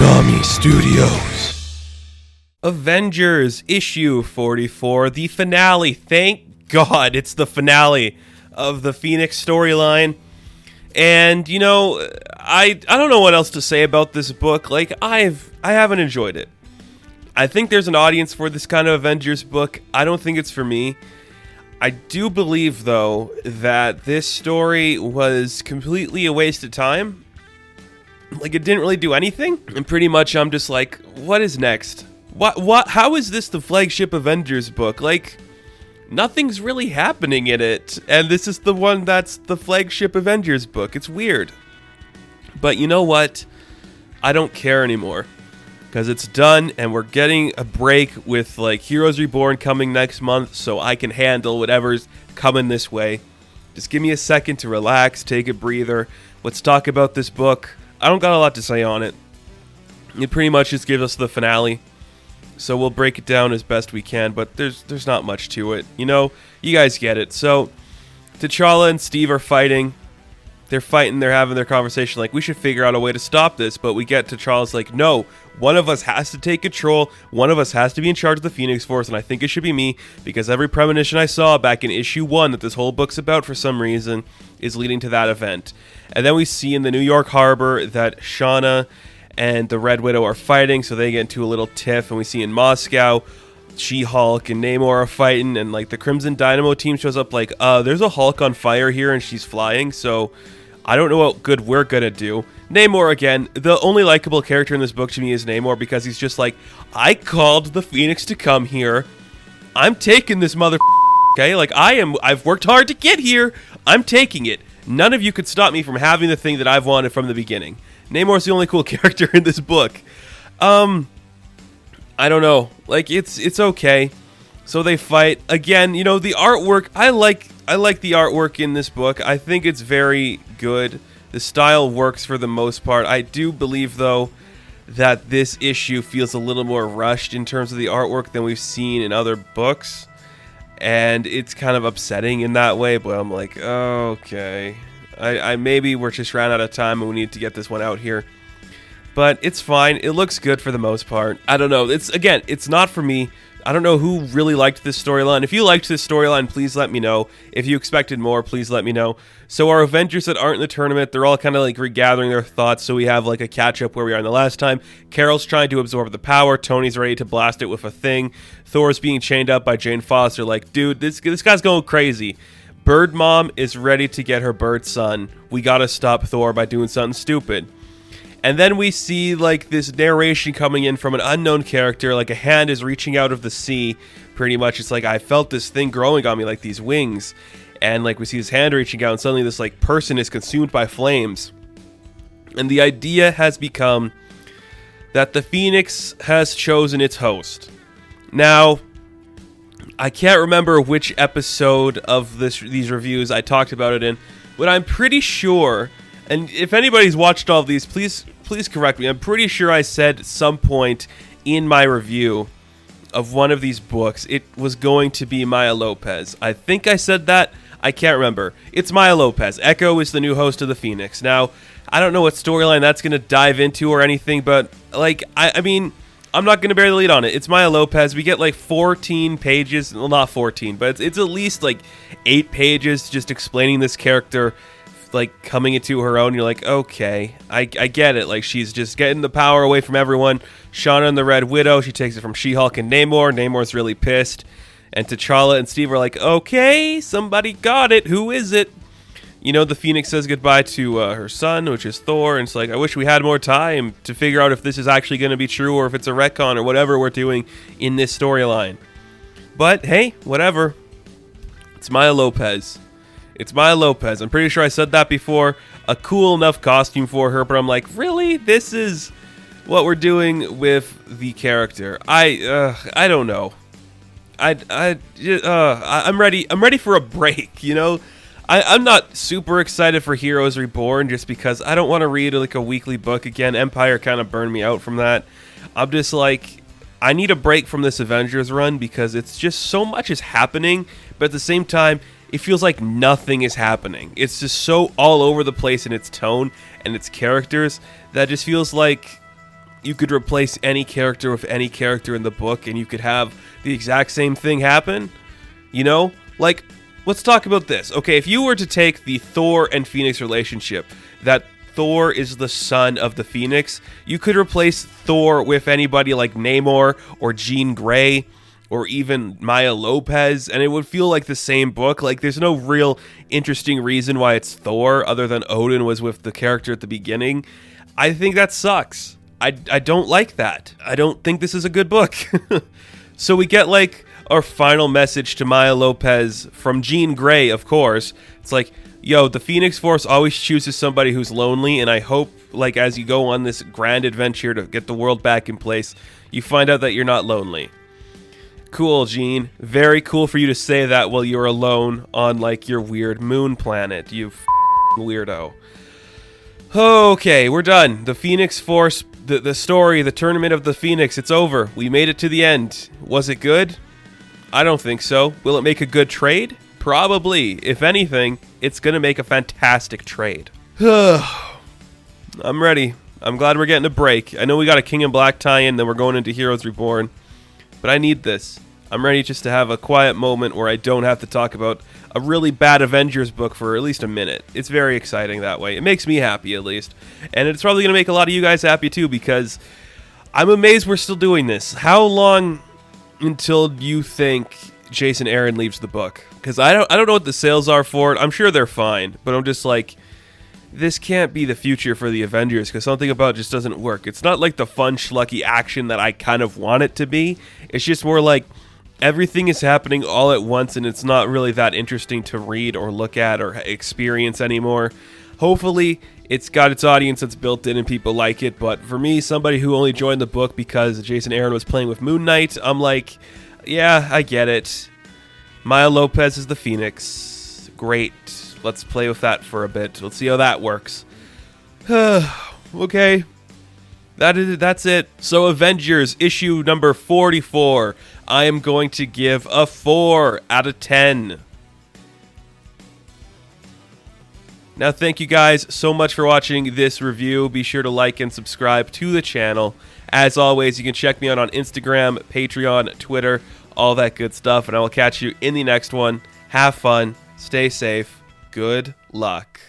Konami Studios. Avengers issue 44, the finale. Thank God it's the finale of the Phoenix storyline. And you know, I don't know what else to say about this book. Like I haven't enjoyed it. I think there's an audience for this kind of Avengers book. I don't think it's for me. I do believe though that this story was completely a waste of time. Like, it didn't really do anything, and pretty much I'm just like, what is next? How is this the flagship Avengers book? Like, nothing's really happening in it, and this is the one that's the flagship Avengers book. It's weird. But you know what? I don't care anymore, because it's done, and we're getting a break with, like, Heroes Reborn coming next month, so I can handle whatever's coming this way. Just give me a second to relax, take a breather. Let's talk about this book. I don't got a lot to say on it. It pretty much just gives us the finale. So we'll break it down as best we can, but there's not much to it. You know, you guys get it. So T'Challa and Steve are fighting. They're fighting, they're having their conversation like, we should figure out a way to stop this. But we get T'Challa's like, no, one of us has to take control. One of us has to be in charge of the Phoenix Force, and I think it should be me, because every premonition I saw back in issue 1 that this whole book's about for some reason is leading to that event. And then we see in the New York harbor that Shauna and the Red Widow are fighting, so they get into a little tiff. And we see in Moscow, She-Hulk and Namor are fighting, and like the Crimson Dynamo team shows up like, there's a Hulk on fire here and she's flying, so I don't know what good we're gonna do. Namor again, the only likable character in this book to me is Namor, because he's just like, I called the Phoenix to come here. I'm taking this mother, okay? Like I've worked hard to get here. I'm taking it. None of you could stop me from having the thing that I've wanted from the beginning. Namor's the only cool character in this book. I don't know. Like it's okay. So they fight again. You know, the artwork. I like the artwork in this book. I think it's very good. The style works for the most part. I do believe though that this issue feels a little more rushed in terms of the artwork than we've seen in other books. And it's kind of upsetting in that way, but I'm like, oh, okay. I maybe we're just ran out of time and we need to get this one out here. But it's fine. It looks good for the most part. I don't know. It's not for me. I don't know who really liked this storyline. If you liked this storyline, please let me know. If you expected more, please let me know. So our Avengers that aren't in the tournament, they're all kind of like regathering their thoughts. So we have like a catch up where we are in the last time. Carol's trying to absorb the power. Tony's ready to blast it with a thing. Thor's being chained up by Jane Foster. Like, dude, this guy's going crazy. Bird Mom is ready to get her bird son. We gotta stop Thor by doing something stupid. And then we see like this narration coming in from an unknown character, like a hand is reaching out of the sea. Pretty much it's like, I felt this thing growing on me, like these wings. And like we see his hand reaching out and suddenly this like person is consumed by flames. And the idea has become that the Phoenix has chosen its host. Now, I can't remember which episode of these reviews I talked about it in, but I'm pretty sure, and if anybody's watched all of these, please correct me. I'm pretty sure I said at some point in my review of one of these books, it was going to be Maya Lopez. I think I said that. I can't remember. It's Maya Lopez. Echo is the new host of the Phoenix. Now, I don't know what storyline that's going to dive into or anything, but like, I mean, I'm not going to bear the lead on it. It's Maya Lopez. We get like 14 pages. Well, not 14, but it's at least like 8 pages just explaining this character like coming into her own. You're like, okay, I get it. Like she's just getting the power away from everyone. Shauna and the Red Widow, she takes it from She-Hulk and Namor. Namor's really pissed. And T'Challa and Steve are like, okay, somebody got it. Who is it? You know, the Phoenix says goodbye to her son, which is Thor. And it's like, I wish we had more time to figure out if this is actually going to be true or if it's a retcon or whatever we're doing in this storyline. But hey, whatever. It's Maya Lopez. It's Maya Lopez. I'm pretty sure I said that before. A cool enough costume for her, but I'm like, really? This is what we're doing with the character? I don't know. I'm ready. I'm ready for a break. You know, I'm not super excited for Heroes Reborn just because I don't want to read like a weekly book again. Empire kind of burned me out from that. I'm just like, I need a break from this Avengers run because it's just so much is happening, but at the same time, it feels like nothing is happening. It's just so all over the place in its tone and its characters that just feels like you could replace any character with any character in the book and you could have the exact same thing happen. You know? Like, let's talk about this. Okay, if you were to take the Thor and Phoenix relationship, that Thor is the son of the Phoenix, you could replace Thor with anybody like Namor or Jean Grey or even Maya Lopez, and it would feel like the same book. Like, there's no real interesting reason why it's Thor other than Odin was with the character at the beginning. I think that sucks. I don't like that. I don't think this is a good book. So we get like our final message to Maya Lopez from Jean Grey, of course. It's like, yo, the Phoenix Force always chooses somebody who's lonely, and I hope, like, as you go on this grand adventure to get the world back in place, you find out that you're not lonely. Cool, Jean. Very cool for you to say that while you're alone on, like, your weird moon planet, you weirdo. Okay, we're done. The Phoenix Force, the story, the Tournament of the Phoenix, it's over. We made it to the end. Was it good? I don't think so. Will it make a good trade? Probably. If anything, it's going to make a fantastic trade. I'm ready. I'm glad we're getting a break. I know we got a King in Black tie-in, then we're going into Heroes Reborn. But I need this. I'm ready just to have a quiet moment where I don't have to talk about a really bad Avengers book for at least a minute. It's very exciting that way. It makes me happy, at least. And it's probably going to make a lot of you guys happy, too, because I'm amazed we're still doing this. How long until you think Jason Aaron leaves the book? Because I don't know what the sales are for it. I'm sure they're fine, but I'm just like, this can't be the future for the Avengers, because something about it just doesn't work. It's not like the fun, schlucky action that I kind of want it to be. It's just more like everything is happening all at once, and it's not really that interesting to read or look at or experience anymore. Hopefully, it's got its audience that's built in and people like it, but for me, somebody who only joined the book because Jason Aaron was playing with Moon Knight, I'm like, yeah, I get it. Maya Lopez is the Phoenix. Great. Let's play with that for a bit. Let's see how that works. Okay. That's it. So Avengers issue number 44. I am going to give a 4 out of 10. Now, thank you guys so much for watching this review. Be sure to like and subscribe to the channel. As always, you can check me out on Instagram, Patreon, Twitter, all that good stuff. And I will catch you in the next one. Have fun. Stay safe. Good luck.